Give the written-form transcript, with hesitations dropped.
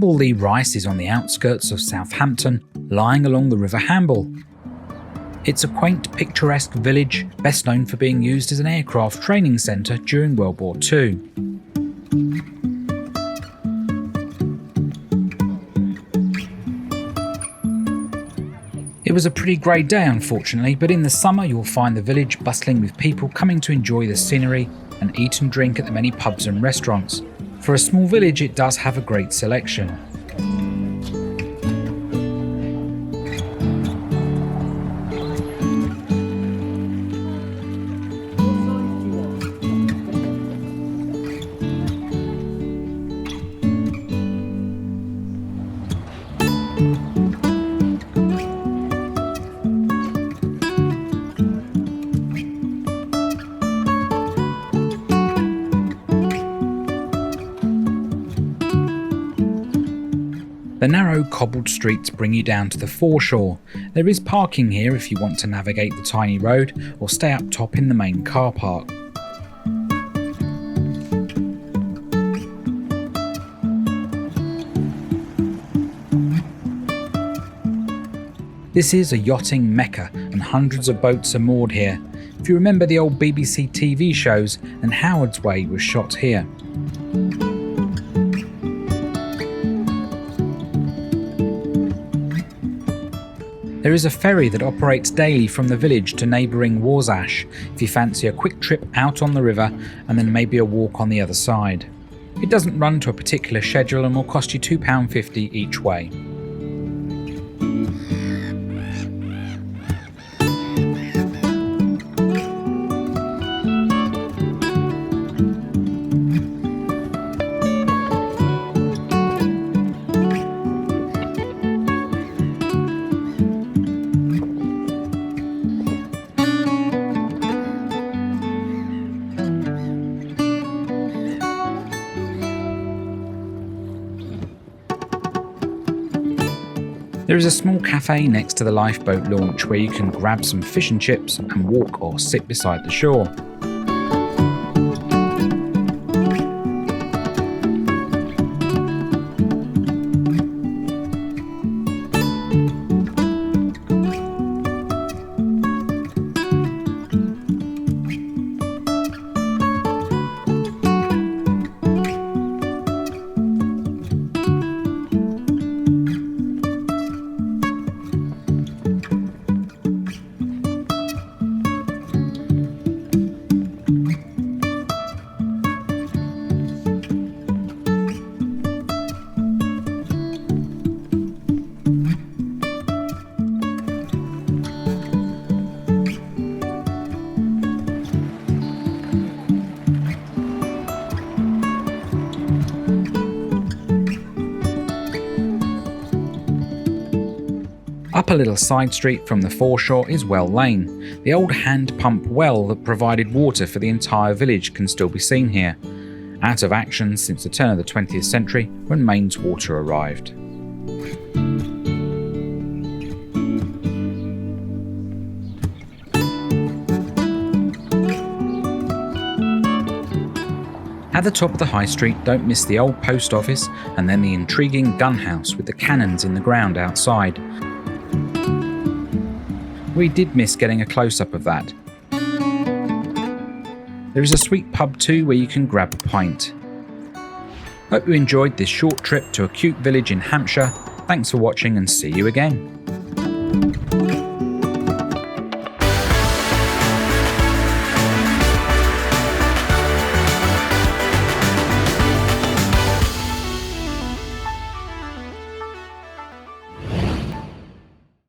Hamble Le Rice is on the outskirts of Southampton, lying along the River Hamble. It's a quaint, picturesque village, best known for being used as an aircraft training centre during World War II. It was a pretty grey day unfortunately, but in the summer you'll find the village bustling with people coming to enjoy the scenery and eat and drink at the many pubs and restaurants. For a small village it does have a great selection. The narrow cobbled streets bring you down to the foreshore. There is parking here if you want to navigate the tiny road or stay up top in the main car park. This is a yachting mecca and hundreds of boats are moored here. If you remember the old BBC TV shows, then Howard's Way was shot here. There is a ferry that operates daily from the village to neighbouring Warsash if you fancy a quick trip out on the river and then maybe a walk on the other side. It doesn't run to a particular schedule and will cost you £2.50 each way. There is a small cafe next to the lifeboat launch where you can grab some fish and chips and walk or sit beside the shore. Up a little side street from the foreshore is Well Lane. The old hand pump well that provided water for the entire village can still be seen here, out of action since the turn of the 20th century when mains water arrived. At the top of the high street, don't miss the old post office and then the intriguing gun house with the cannons in the ground outside. We did miss getting a close-up of that. There is a sweet pub too where you can grab a pint. Hope you enjoyed this short trip to a cute village in Hampshire. Thanks for watching and see you again.